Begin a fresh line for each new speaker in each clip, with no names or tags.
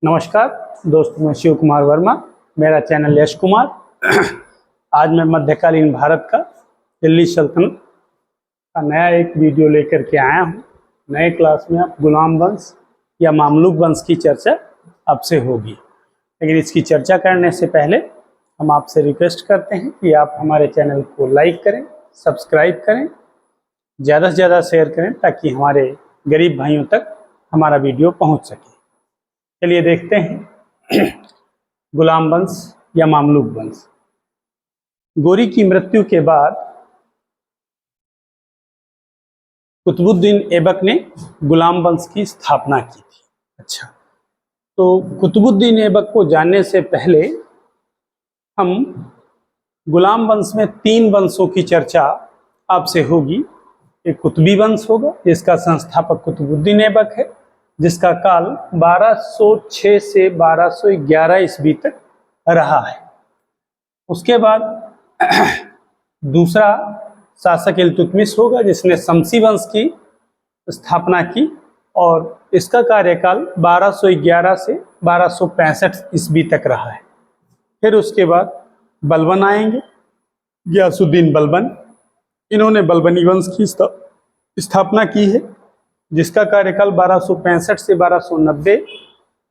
नमस्कार दोस्तों, मैं शिव कुमार वर्मा, मेरा चैनल यश कुमार। आज मैं मध्यकालीन भारत का दिल्ली सल्तनत का नया एक वीडियो लेकर के आया हूँ। नए क्लास में आप गुलाम वंश या मामलुक वंश की चर्चा आपसे होगी, लेकिन इसकी चर्चा करने से पहले हम आपसे रिक्वेस्ट करते हैं कि आप हमारे चैनल को लाइक करें, सब्सक्राइब करें, ज़्यादा से ज़्यादा शेयर करें ताकि हमारे गरीब भाइयों तक हमारा वीडियो पहुँच सके। चलिए देखते हैं गुलाम वंश या मामलुक वंश। गोरी की मृत्यु के बाद कुतुबुद्दीन ऐबक ने गुलाम वंश की स्थापना की थी। अच्छा, तो कुतुबुद्दीन ऐबक को जानने से पहले हम गुलाम वंश में 3 वंशों की चर्चा आपसे होगी। एक कुतुबी वंश होगा जिसका संस्थापक कुतुबुद्दीन ऐबक है, जिसका काल 1206 से 1211 ईस्वी तक रहा है। उसके बाद दूसरा शासक इल्तुतमिश होगा जिसने शमसी वंश की स्थापना की और इसका कार्यकाल 1211 से 1265 ईस्वी तक रहा है। फिर उसके बाद बलबन आएंगे, गियासुद्दीन बलबन। इन्होंने बलबनी वंश की स्थापना की है जिसका कार्यकाल 1265 से 1290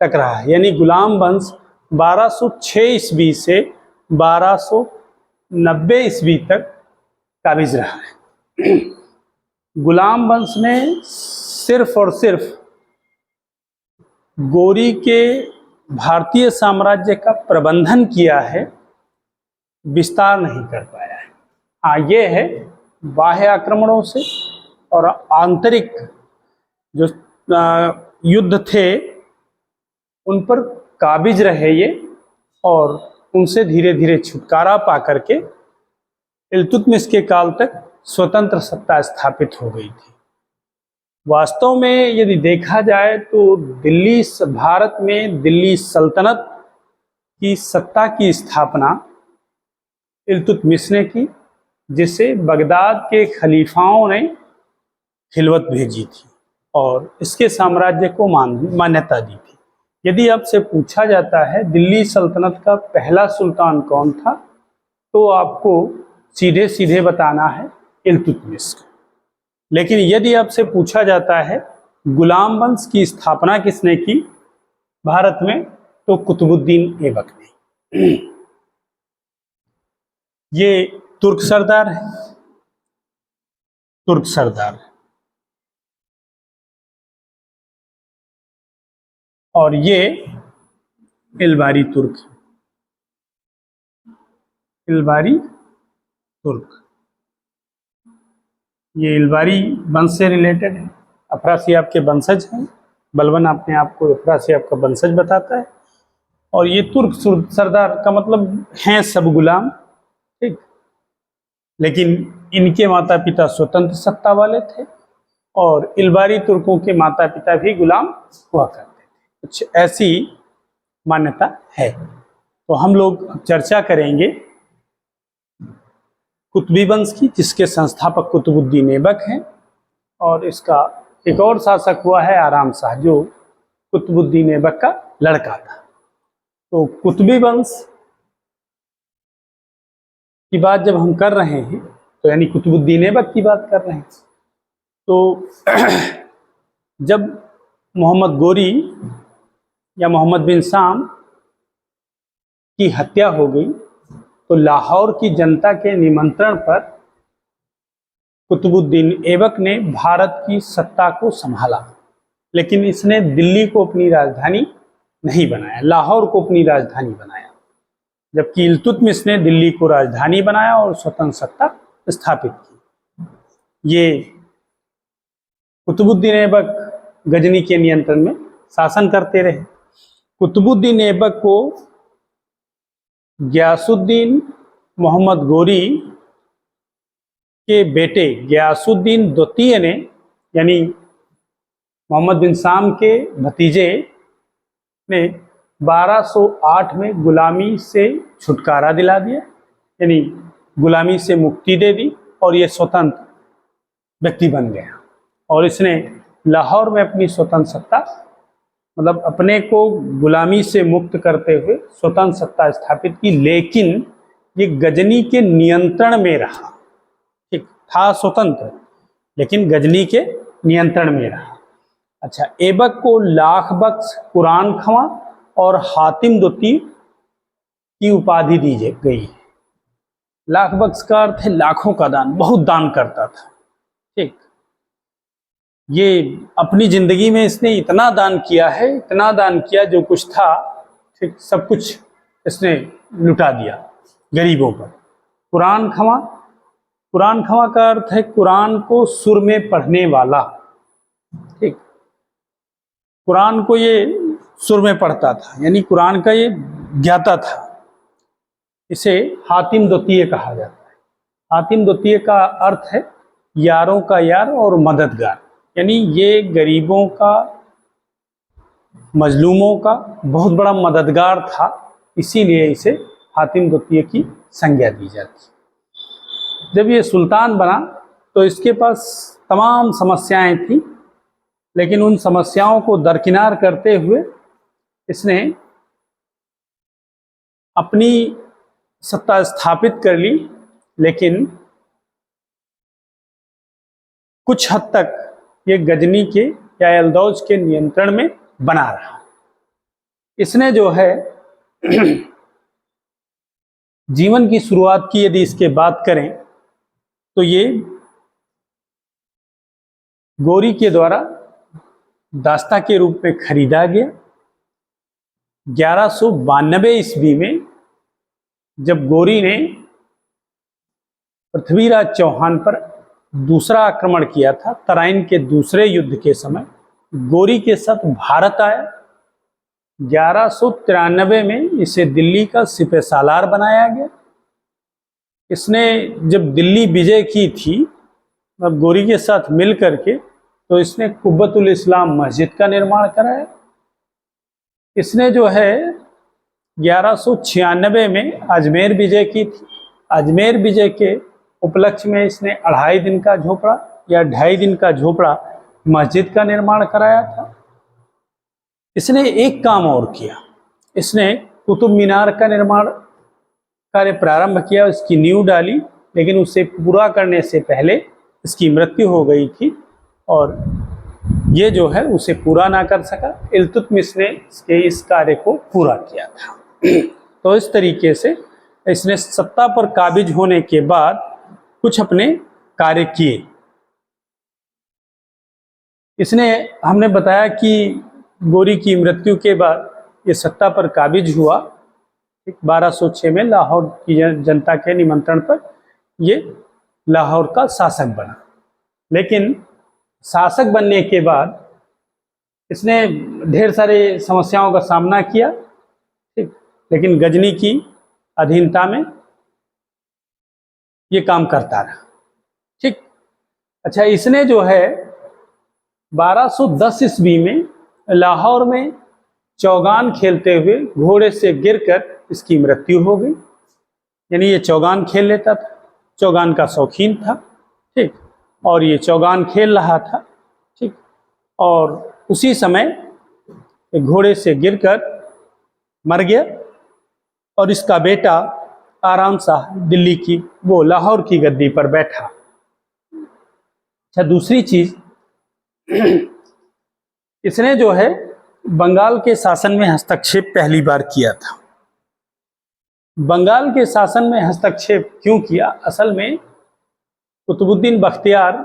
तक रहा है। यानी गुलाम वंश 1206 ईस्वी से 1290 ईस्वी तक काबिज रहा है। गुलाम वंश ने सिर्फ और सिर्फ गोरी के भारतीय साम्राज्य का प्रबंधन किया है, विस्तार नहीं कर पाया है। हाँ, ये है बाह्य आक्रमणों से और आंतरिक जो युद्ध थे उन पर काबिज रहे ये, और उनसे धीरे धीरे छुटकारा पा करके इल्तुतमिश के काल तक स्वतंत्र सत्ता स्थापित हो गई थी। वास्तव में यदि देखा जाए तो भारत में दिल्ली सल्तनत की सत्ता की स्थापना इल्तुतमिश ने की, जिसे बगदाद के खलीफाओं ने खिलवत भेजी थी और इसके साम्राज्य को मान्यता दी थी। यदि आपसे पूछा जाता है दिल्ली सल्तनत का पहला सुल्तान कौन था, तो आपको सीधे सीधे बताना है इल्तुतमिश। लेकिन यदि आपसे पूछा जाता है गुलाम वंश की स्थापना किसने की भारत में, तो कुतुबुद्दीन ऐबक ने। ये तुर्क सरदार है, तुर्क सरदार, और ये इल्बारी तुर्क, इल्बारी तुर्क। ये इल्बारी वंश से रिलेटेड है, अफरासियाब के वंशज हैं। बलबन अपने आप को अफरासियाब का वंशज बताता है, और ये तुर्क सरदार का मतलब हैं सब गुलाम, ठीक। लेकिन इनके माता पिता स्वतंत्र सत्ता वाले थे और इल्बारी तुर्कों के माता पिता भी गुलाम हुआ करते थे। कुछ ऐसी मान्यता है। तो हम लोग चर्चा करेंगे कुतुबी वंश की, जिसके संस्थापक कुतुबुद्दीन ऐबक हैं, और इसका एक और शासक हुआ है आराम शाह, जो कुतुबुद्दीन ऐबक का लड़का था। तो कुतुबी वंश की बात जब हम कर रहे हैं, तो यानी कुतुबुद्दीन ऐबक की बात कर रहे हैं, तो जब मोहम्मद गोरी या मोहम्मद बिन शाम की हत्या हो गई, तो लाहौर की जनता के निमंत्रण पर कुतुबुद्दीन ऐबक ने भारत की सत्ता को संभाला, लेकिन इसने दिल्ली को अपनी राजधानी नहीं बनाया, लाहौर को अपनी राजधानी बनाया, जबकि इल्तुतमिश ने दिल्ली को राजधानी बनाया और स्वतंत्र सत्ता स्थापित की। ये कुतुबुद्दीन ऐबक गजनी के नियंत्रण में शासन करते रहे। कुतुबुद्दीन ऐबक को गियासुद्दीन मोहम्मद गोरी के बेटे गियासुद्दीन द्वितीय ने, यानी मोहम्मद बिन शाम के भतीजे ने 1208 में गुलामी से छुटकारा दिला दिया, यानी गुलामी से मुक्ति दे दी, और ये स्वतंत्र व्यक्ति बन गया और इसने लाहौर में अपनी स्वतंत्र सत्ता मतलब अपने को गुलामी से मुक्त करते हुए स्वतंत्र सत्ता स्थापित की, लेकिन ये गजनी के नियंत्रण में रहा। ठीक, था स्वतंत्र लेकिन गजनी के नियंत्रण में रहा। अच्छा, ऐबक को लाख बख्श, कुरान खवा और हातिम द्वितीय की उपाधि दी गई। लाख बख्श का अर्थ है लाखों का दान, बहुत दान करता था। ठीक, ये अपनी जिंदगी में इसने इतना दान किया है, इतना दान किया, जो कुछ था ठीक सब कुछ इसने लुटा दिया गरीबों पर। कुरान खवा, कुरान खवा का अर्थ है कुरान को सुर में पढ़ने वाला। ठीक, कुरान को ये सुर में पढ़ता था, यानी कुरान का ये ज्ञाता था। इसे हातिम द्वितीय कहा जाता है। हातिम द्वितीय का अर्थ है यारों का यार और मददगार, यानी ये गरीबों का, मजलूमों का बहुत बड़ा मददगार था, इसीलिए इसे हातिम द्वितीय की संज्ञा दी जाती। जब ये सुल्तान बना तो इसके पास तमाम समस्याएं थी, लेकिन उन समस्याओं को दरकिनार करते हुए इसने अपनी सत्ता स्थापित कर ली, लेकिन कुछ हद तक ये गजनी के या एल्दौज के नियंत्रण में बना रहा। इसने जो है जीवन की शुरुआत की, यदि इसके बात करें तो ये गोरी के द्वारा दास्ता के रूप में खरीदा गया। 1192 ईस्वी में जब गोरी ने पृथ्वीराज चौहान पर दूसरा आक्रमण किया था, तराइन के दूसरे युद्ध के समय गोरी के साथ भारत आया। 1193 में इसे दिल्ली का सिपह सालार बनाया गया। इसने जब दिल्ली विजय की थी, अब गोरी के साथ मिल करके, तो इसने कुब्बतुल इस्लाम मस्जिद का निर्माण कराया। इसने जो है 1196 में अजमेर विजय की थी। अजमेर विजय के उपलक्ष्य में इसने 2.5 दिन का झोपड़ा या 2.5 दिन का झोपड़ा मस्जिद का निर्माण कराया था। इसने एक काम और किया, इसने कुतुब मीनार का निर्माण कार्य प्रारंभ किया, इसकी नींव डाली, लेकिन उसे पूरा करने से पहले इसकी मृत्यु हो गई थी और ये जो है उसे पूरा ना कर सका। इल्तुतमिश ने इसके इस कार्य को पूरा किया था। तो इस तरीके से इसने सत्ता पर काबिज होने के बाद कुछ अपने कार्य किए। इसने, हमने बताया कि गोरी की मृत्यु के बाद ये सत्ता पर काबिज हुआ। 1206 में लाहौर की जनता के निमंत्रण पर ये लाहौर का शासक बना, लेकिन शासक बनने के बाद इसने ढेर सारे समस्याओं का सामना किया। ठीक, लेकिन गजनी की अधीनता में ये काम करता रहा। ठीक, अच्छा, इसने जो है 1210 ईस्वी में लाहौर में चौगान खेलते हुए घोड़े से गिरकर इसकी मृत्यु हो गई। यानी ये चौगान खेल लेता था, चौगान का शौकीन था। ठीक, और ये चौगान खेल रहा था। ठीक, और उसी समय एक घोड़े से गिरकर मर गया और इसका बेटा आराम शाह दिल्ली की, वो लाहौर की गद्दी पर बैठा। अच्छा, दूसरी चीज, इसने जो है बंगाल के शासन में हस्तक्षेप पहली बार किया था। बंगाल के शासन में हस्तक्षेप क्यों किया? असल में कुतुबुद्दीन बख्तियार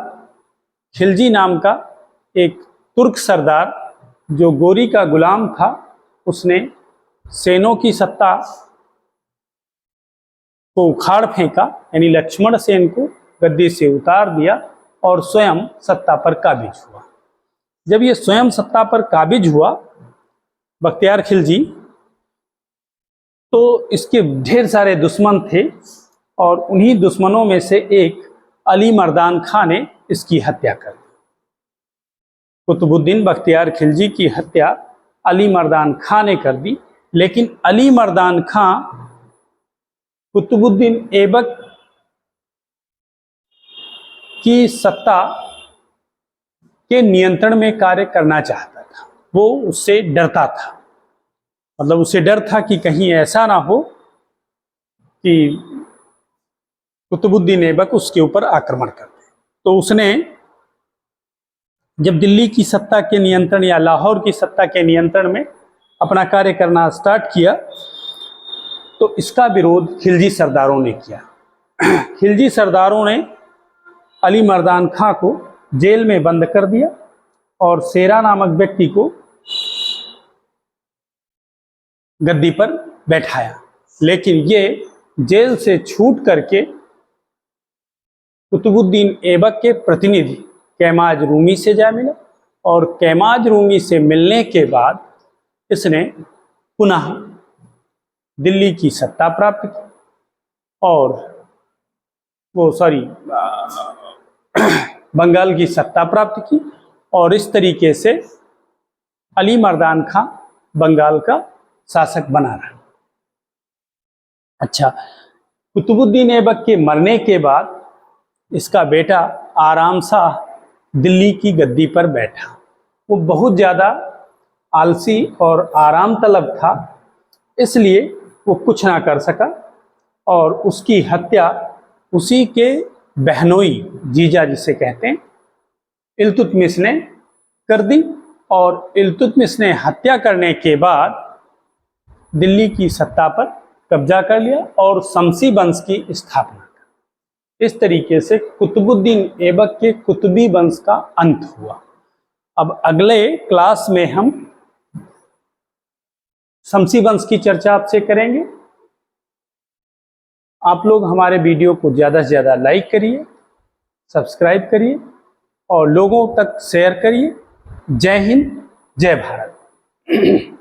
खिलजी नाम का एक तुर्क सरदार जो गोरी का गुलाम था, उसने सेनों की सत्ता को उखाड़ फेंका, यानी लक्ष्मण सेन को गद्दी से उतार दिया और स्वयं सत्ता पर काबिज हुआ। जब ये स्वयं सत्ता पर काबिज हुआ बख्तियार खिलजी, तो इसके ढेर सारे दुश्मन थे और उन्हीं दुश्मनों में से एक अली मर्दान खां ने इसकी हत्या कर दी। कुतुबुद्दीन बख्तियार खिलजी की हत्या अली मर्दान खां ने कर दी, लेकिन अली मर्दान खां कुतुबुद्दीन ऐबक की सत्ता के नियंत्रण में कार्य करना चाहता था। वो उससे डरता था। मतलब उसे डर था कि कहीं ऐसा ना हो कि कुतुबुद्दीन ऐबक उसके ऊपर आक्रमण कर दे। तो उसने जब दिल्ली की सत्ता के नियंत्रण या लाहौर की सत्ता के नियंत्रण में अपना कार्य करना स्टार्ट किया, तो इसका विरोध खिलजी सरदारों ने किया। खिलजी सरदारों ने अली मर्दान खां को जेल में बंद कर दिया और शेरा नामक व्यक्ति को गद्दी पर बैठाया। लेकिन ये जेल से छूट करके कुतुबुद्दीन ऐबक के प्रतिनिधि कैमाज रूमी से जा मिला और कैमाज रूमी से मिलने के बाद इसने पुनः दिल्ली की सत्ता प्राप्त की और बंगाल की सत्ता प्राप्त की और इस तरीके से अली मर्दान खां बंगाल का शासक बना रहा। अच्छा, कुतुबुद्दीन ऐबक के मरने के बाद इसका बेटा आराम शाह दिल्ली की गद्दी पर बैठा। वो बहुत ज़्यादा आलसी और आराम तलब था, इसलिए वो कुछ ना कर सका और उसकी हत्या उसी के बहनोई, जीजा जिसे कहते हैं, इल्तुतमिश ने कर दी। और इल्तुतमिश ने हत्या करने के बाद दिल्ली की सत्ता पर कब्जा कर लिया और शमसी वंश की स्थापना कर। इस तरीके से कुतुबुद्दीन ऐबक के कुतुबी वंश का अंत हुआ। अब अगले क्लास में हम शमसी वंश की चर्चा आपसे करेंगे। आप लोग हमारे वीडियो को ज़्यादा से ज़्यादा लाइक करिए, सब्सक्राइब करिए और लोगों तक शेयर करिए। जय हिंद, जय भारत।